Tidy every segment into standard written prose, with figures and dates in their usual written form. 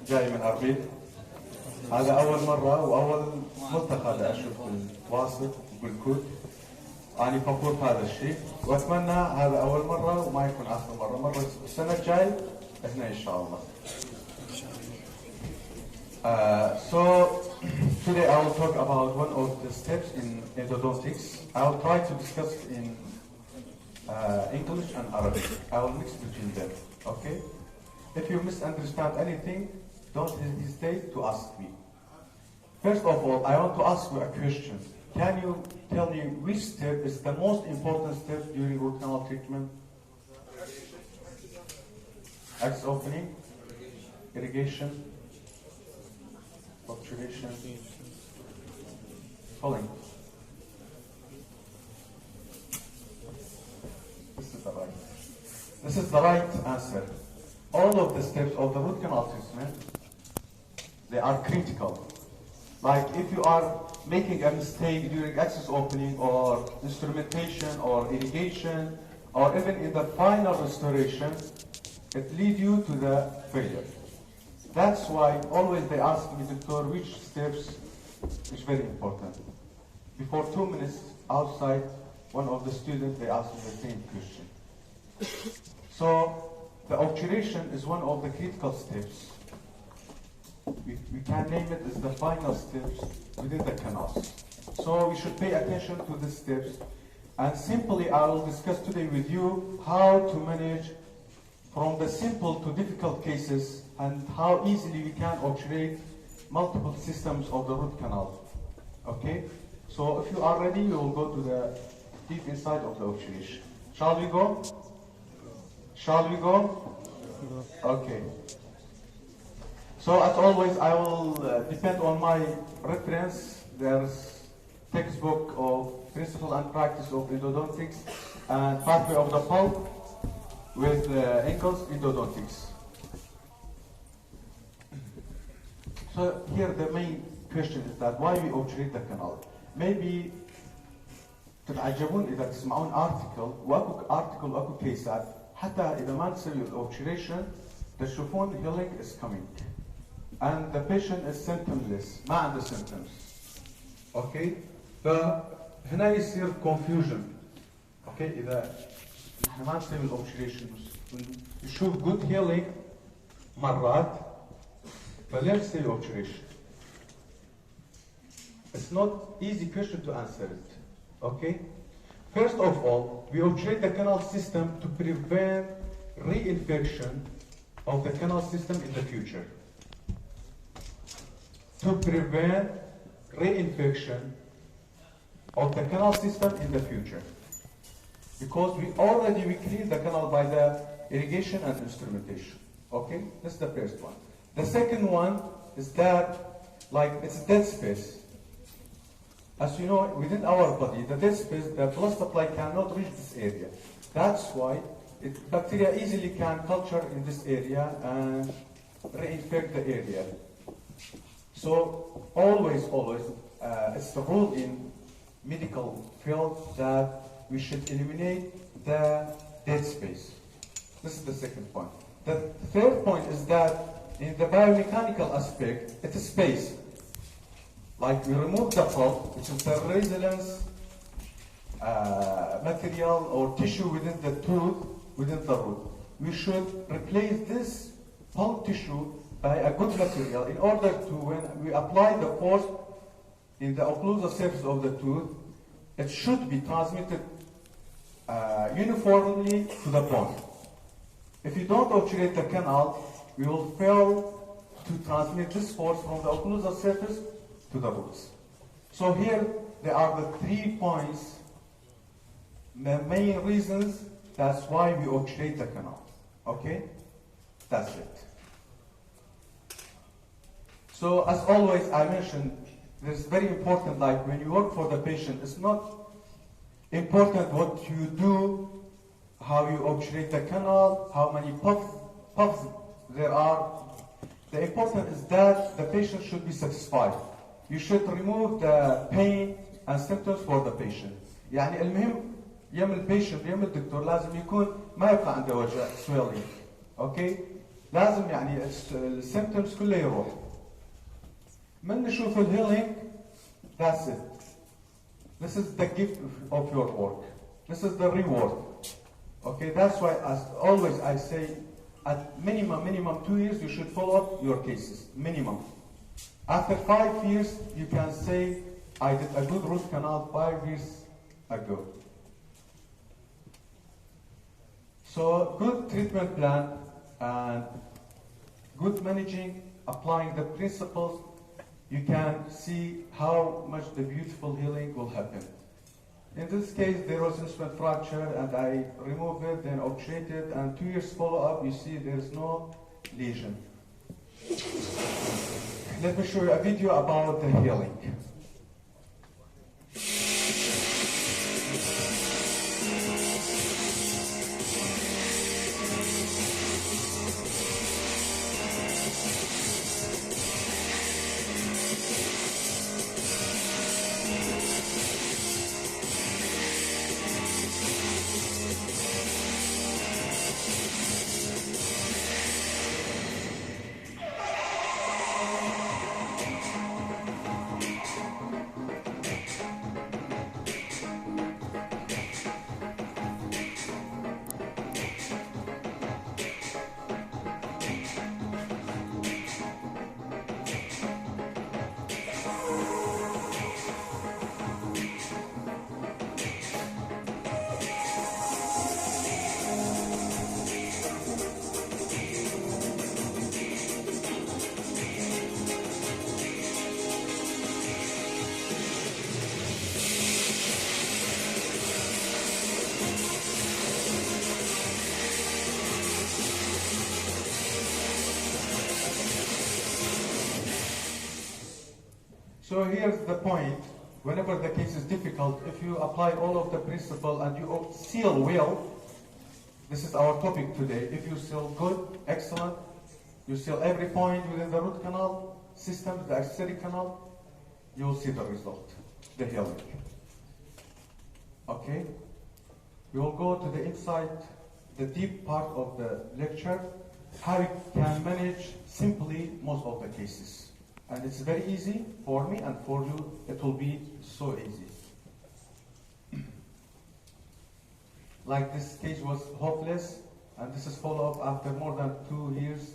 جاي من أربيل. هذا أول مرة وأول ملتقى لأشوف بالواسط وبالكوت. أنا فخور بهذا الشيء وأتمنى هذا أول مرة وما يكون آخر مرة السنة الجاي هنا إن شاء الله. So today I will talk about one of the steps in endodontics. I will try to discuss in English and Arabic. I will mix between them, okay? If you misunderstand anything, don't hesitate to ask me. First of all, I want to ask you a question. Can you tell me which step is the most important step during root canal treatment? Access opening, irrigation, obturation, filling. This is the right answer. All of the steps of the root canal treatment, they are critical. Like if you are making a mistake during access opening or instrumentation or irrigation or even in the final restoration, it leads you to the failure. That's why always they ask me, Doctor, which steps is very important. Before 2 minutes outside, one of the students, they asked me the same question. So the obturation is one of the critical steps. We can name it as the final steps within the canals. So we should pay attention to the steps. And simply, I will discuss today with you how to manage from the simple to difficult cases and how easily we can obturate multiple systems of the root canal. Okay? So if you are ready, we will go to the deep inside of the obturation. Shall we go? Shall we go? Okay. So as always, I will depend on my reference. There's textbook of Principle and Practice of Endodontics and Pathway of the Pulp with Engel's Endodontics. So here the main question is that why we obturate the canal. Maybe تتعجبون إذا تسمعون article وأكو كيسات حتى إذا ما نسوي الأوبتوريشن تشوفون healing is coming. And the patient is symptomless, ما عنده symptoms. Okay? فهنا يصير confusion. Okay? إذا نحن ما نسوي الأوبتوريشن نشوف good healing مرات فليش نسوي obturation? It's not easy question to answer it. Okay? First of all, we obturate the canal system to prevent reinfection of the canal system in the future. To prevent reinfection of the canal system in the future. Because we clean the canal by the irrigation and instrumentation. Okay? That's the first one. The second one is that, like, it's dead space. As you know, within our body, the dead space, the blood supply cannot reach this area. That's why bacteria easily can culture in this area and reinfect the area. So always, it's the rule in medical field that we should eliminate the dead space. This is the second point. The third point is that in the biomechanical aspect, it's space. Like we remove the pulp, which is the resonance material or tissue within the tooth, within the root. We should replace this pulp tissue by a good material in order to, when we apply the force in the occlusal surface of the tooth, it should be transmitted uniformly to the bone. If you don't obturate the canal, we will fail to transmit this force from the occlusal surface to the roots. So here there are the 3 points, the main reasons that's why we obturate the canal. Okay? That's it. So as always I mentioned, it's very important, like when you work for the patient, it's not important what you do, how you obturate the canal, how many puffs there are. The important is that the patient should be satisfied. You should remove the pain and symptoms for the patient. يعني المهم يم البيشنت يم الدكتور لازم يكون ما يبقى عنده وجع swelling. Okay? لازم يعني السيمبتومز كلها يروح. من نشوف الهيلينج that's it. This is the gift of your work. This is the reward. Okay, that's why as always I say at minimum 2 years you should follow up your cases, minimum. After 5 years you can say I did a good root canal 5 years ago. So good treatment plan and good managing, applying the principles, you can see how much the beautiful healing will happen. In this case, there was instrument fracture and I removed it, then obturated, and 2 years follow-up, you see there is no lesion. Let me show you a video about the healing. So here's the point, whenever the case is difficult, if you apply all of the principle and you seal well, this is our topic today, if you seal good, excellent, you seal every point within the root canal system, the accessory canal, you will see the result, the healing. Okay? We will go to the inside, the deep part of the lecture, how you can manage simply most of the cases. And it's very easy for me, and for you, it will be so easy. Like this case was hopeless, and this is follow-up after more than 2 years,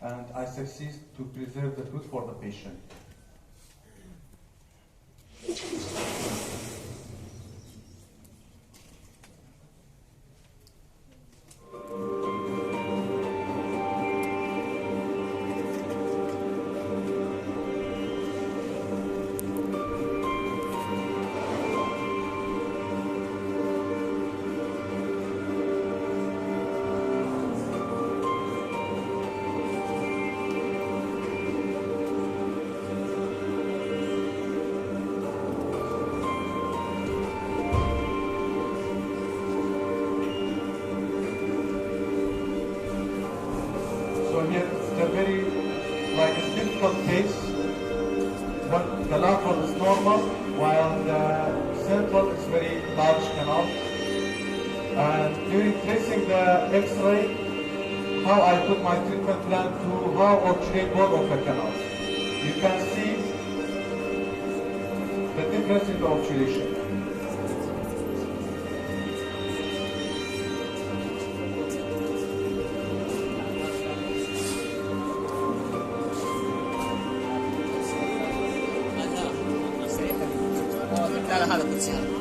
and I succeed to preserve the tooth for the patient. Case, the lateral is normal, while the central is very large canal. And during tracing the X-ray, how I put my treatment plan to how obturate both of the canals. You can see the difference in the obturation. هذا كل سنة.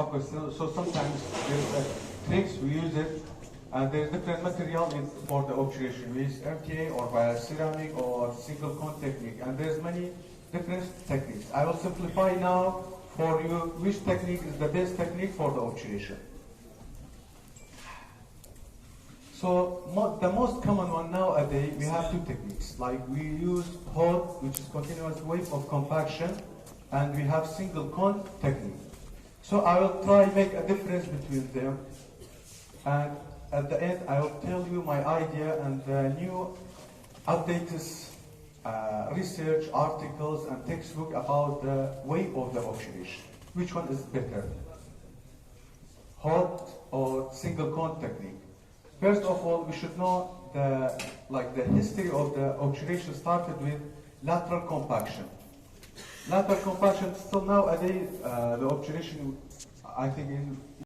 Okay, so sometimes there's a tricks we use it And there's different material for the obturation. We use MTA or bioceramic or single cone technique. And there's many different techniques. I will simplify now for you which technique is the best technique for the obturation. So the most common one nowadays, we have two techniques. Like we use HOD, which is continuous wave of compaction, and we have single cone technique. So I will try make a difference between them, and at the end I will tell you my idea and the new updated research articles and textbook about the way of the obturation. Which one is better? HOD or single cone technique? First of all, we should know the history of the obturation started with lateral compaction. Lateral compaction, still nowadays, the obturation, I think in